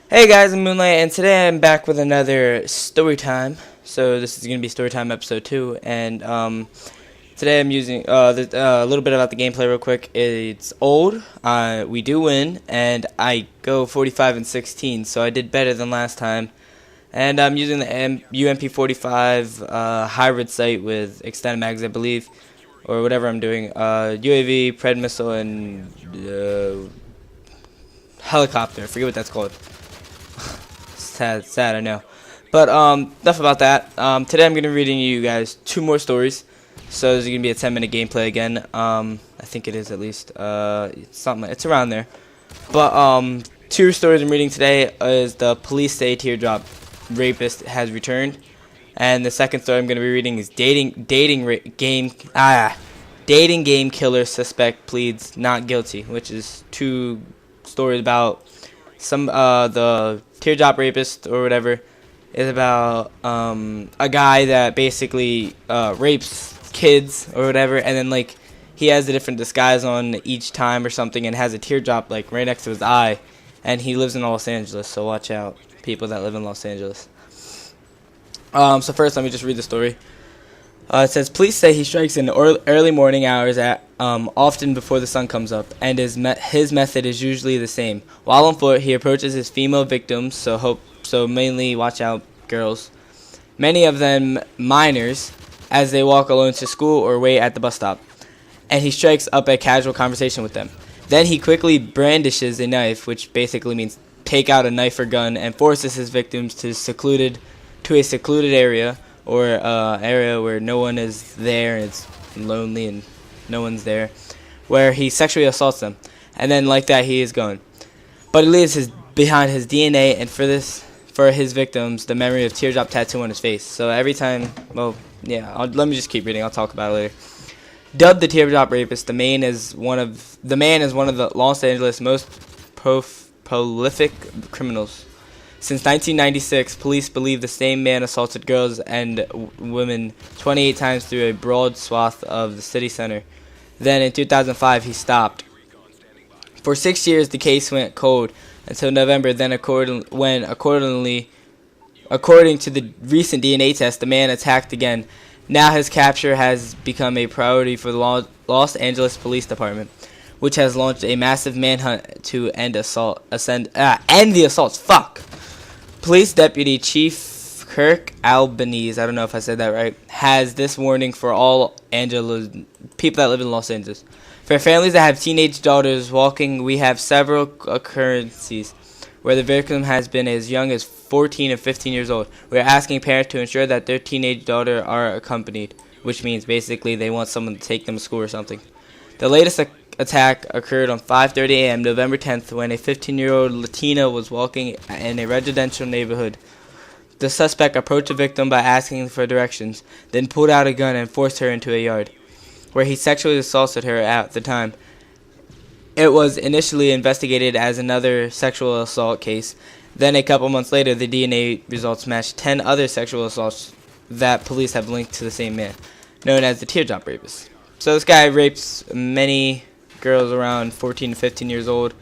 Hey guys, I'm Moonlight, and today I'm back with another story time. So this is gonna be story time episode 2, and today I'm using a little bit about the gameplay real quick. It's old. We do win, and I go 45 and 16, so I did better than last time. And I'm using the UMP45 hybrid sight with extended mags, I believe, or whatever I'm doing. UAV, Pred missile, and helicopter. I forget what that's called. Sad, I know. But enough about that. Today I'm gonna be reading you guys 2 more stories. So this is gonna be a 10-minute gameplay again. I think it is at least. It's something. It's around there. But 2 stories I'm reading today is the police say teardrop rapist has returned, and the second story I'm gonna be reading is dating game killer suspect pleads not guilty, which is 2 stories about the teardrop rapist or whatever is about a guy that basically rapes kids or whatever, and then like he has a different disguise on each time or something, and has a teardrop like right next to his eye, and he lives in Los Angeles, so watch out, people that live in Los Angeles. So first, let me just read the story. It says, police say he strikes in early morning hours at often before the sun comes up, and his method is usually the same. While on foot, he approaches his female victims, so mainly watch out, girls. Many of them minors, as they walk alone to school or wait at the bus stop, and he strikes up a casual conversation with them. Then he quickly brandishes a knife, which basically means take out a knife or gun, and forces his victims to a secluded area, or area where no one is there, and it's lonely and no one's there, where he sexually assaults them, and then like that he is gone. But he leaves behind his DNA, and for his victims, the memory of teardrop tattoo on his face. So every time, well, yeah, let me just keep reading. I'll talk about it later. Dubbed the teardrop rapist, the man is one of the Los Angeles most prolific criminals. Since 1996, police believe the same man assaulted girls and women 28 times through a broad swath of the city center. Then in 2005, he stopped. For 6 years, the case went cold until November. Then, according to the recent DNA test, the man attacked again. Now his capture has become a priority for the Los Angeles Police Department, which has launched a massive manhunt to end the assaults. Fuck. Police Deputy Chief Kirk Albanese, I don't know if I said that right, has this warning for all people that live in Los Angeles. For families that have teenage daughters walking, we have several occurrences where the victim has been as young as 14 and 15 years old. We are asking parents to ensure that their teenage daughter are accompanied, which means basically they want someone to take them to school or something. The latest attack occurred on 5:30 a.m. November 10th when a 15-year-old Latina was walking in a residential neighborhood. The suspect approached the victim by asking for directions, then pulled out a gun and forced her into a yard, where he sexually assaulted her at the time. It was initially investigated as another sexual assault case. Then a couple months later, the DNA results matched 10 other sexual assaults that police have linked to the same man, known as the teardrop rapist. So this guy rapes many girls around 14 to 15 years old,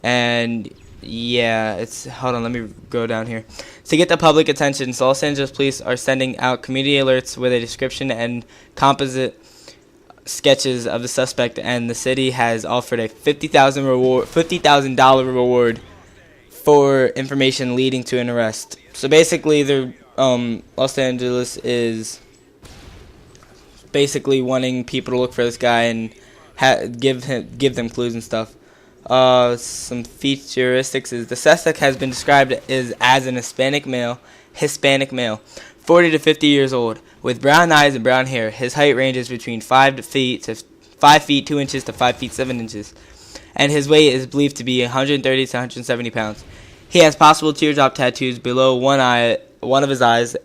and yeah, hold on, let me go down here. To get the public attention, Los Angeles police are sending out community alerts with a description and composite sketches of the suspect, and the city has offered a $50,000 reward for information leading to an arrest. So basically, Los Angeles is basically wanting people to look for this guy and give them clues and stuff. Some featuristics is the suspect has been described as an Hispanic male, 40 to 50 years old, with brown eyes and brown hair. His height ranges between 5 feet 2 inches to 5 feet 7 inches, and his weight is believed to be 130 to 170 pounds. He has possible teardrop tattoos below one of his eyes,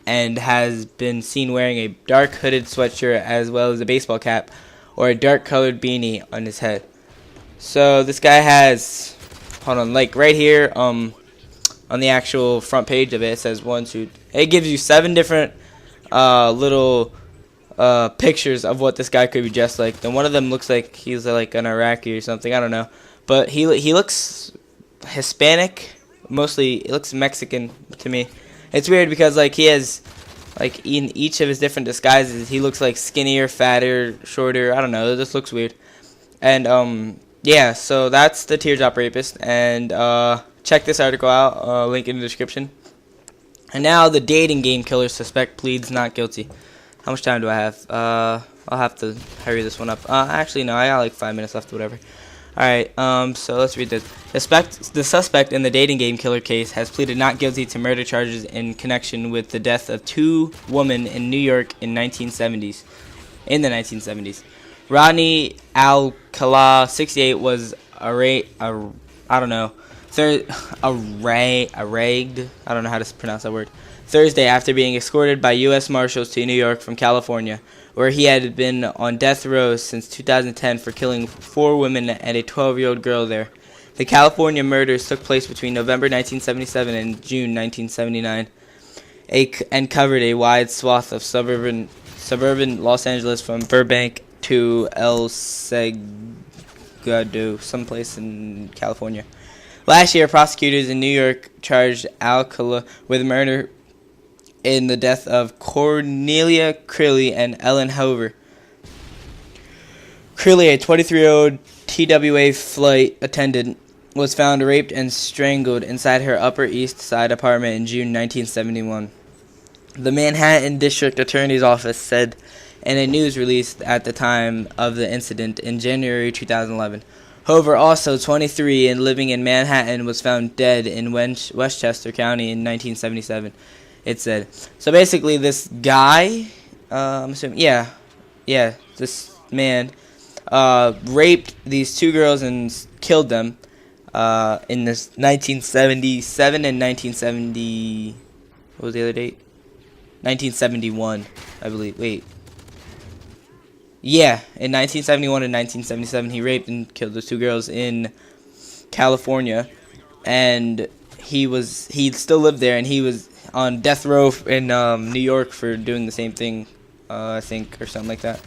and has been seen wearing a dark hooded sweatshirt as well as a baseball cap or a dark colored beanie on his head. So this guy has, hold on, like right here, on the actual front page of it, it says 1, 2. It gives you 7 different little pictures of what this guy could be dressed like. Then one of them looks like he's like an Iraqi or something. I don't know, but he looks Hispanic mostly it looks Mexican to me. It's weird because like he has like in each of his different disguises, he looks like skinnier, fatter, shorter. I don't know. It just looks weird. And yeah, so that's the teardrop rapist. And check this article out. Link in the description. And now the dating game killer suspect pleads not guilty. How much time do I have? I'll have to hurry this one up. Actually, no, I got like 5 minutes left, whatever. Alright, so let's read this. The suspect in the dating game killer case has pleaded not guilty to murder charges in connection with the death of 2 women in New York in the 1970s. Rodney Alcala, 68, was arraigned. I don't know how to pronounce that word. Thursday, after being escorted by U.S. Marshals to New York from California, where he had been on death row since 2010 for killing 4 women and a 12-year-old girl there. The California murders took place between November 1977 and June 1979, and covered a wide swath of suburban Los Angeles from Burbank to El Segundo, someplace in California. Last year, prosecutors in New York charged Alcala with murder in the death of Cornelia Crilly and Ellen Hover. Crilly, a 23-year-old TWA flight attendant, was found raped and strangled inside her Upper East Side apartment in June 1971. The Manhattan District Attorney's Office said in a news release at the time of the incident in January 2011. Hover, also 23 and living in Manhattan, was found dead in Westchester County in 1977. It said. So basically, this guy, I'm assuming, this man, raped these 2 girls and killed them in this 1977 and 1970. What was the other date? 1971, I believe. Wait. Yeah, in 1971 and 1977, he raped and killed those 2 girls in California, and he still lived there, and he was on death row in New York for doing the same thing, I think, or something like that.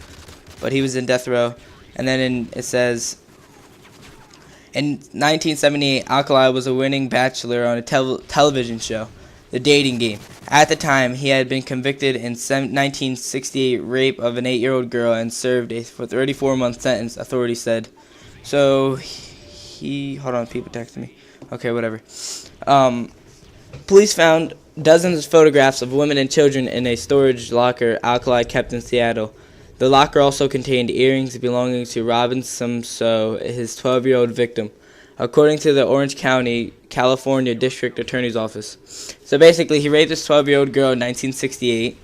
But he was in death row, and then it says, in 1978, Alcala was a winning bachelor on a television show, The Dating Game. At the time, he had been convicted in 1968 rape of an 8-year-old girl and served a 34-month sentence, authorities said. So, hold on, people texting me. Okay, whatever. Police found dozens of photographs of women and children in a storage locker Alcala kept in Seattle. The locker also contained earrings belonging to Robin Sumso, his 12-year-old victim, according to the Orange County, California District Attorney's Office. So basically, he raped this 12-year-old girl in 1968,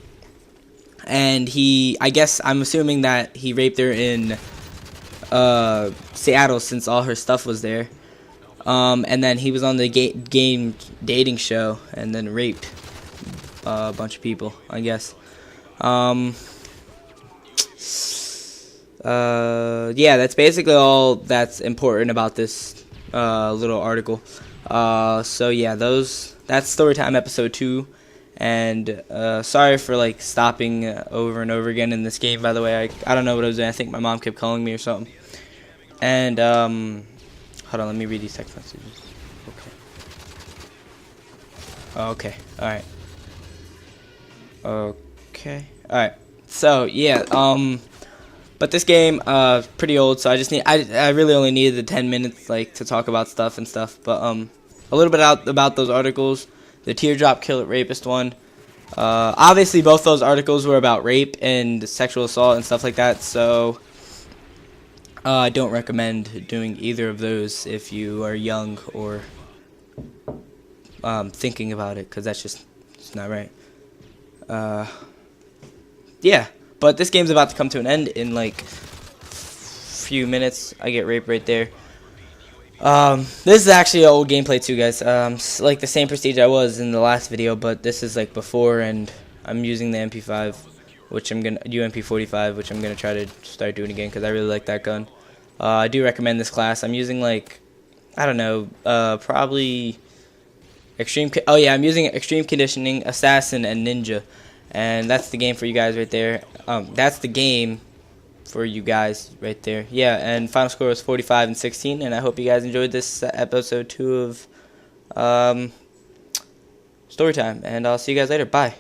and I'm assuming that he raped her in Seattle since all her stuff was there. And then he was on the game dating show and then raped a bunch of people, I guess. Yeah, that's basically all that's important about this little article. So yeah, that's Storytime episode 2. And sorry for like stopping over and over again in this game, by the way. I don't know what I was doing. I think my mom kept calling me or something. And hold on, let me read these text messages. Okay. Alright. Okay. Alright. So yeah, but this game pretty old, so I really only needed the 10 minutes like to talk about stuff and stuff. But a little bit about those articles. The teardrop killer rapist one. Obviously both those articles were about rape and sexual assault and stuff like that, so I don't recommend doing either of those if you are young or thinking about it, because it's not right. Yeah, but this game's about to come to an end in like few minutes. I get raped right there. This is actually an old gameplay too, guys. Like the same prestige I was in the last video, but this is like before, and I'm using the MP5, which UMP45, which I'm gonna try to start doing again because I really like that gun. I do recommend this class. I'm using like, I don't know, probably extreme. I'm using extreme conditioning, assassin, and ninja, and that's the game for you guys right there. That's the game for you guys right there. Yeah, and final score was 45-16, and I hope you guys enjoyed this episode 2 of story time, and I'll see you guys later. Bye.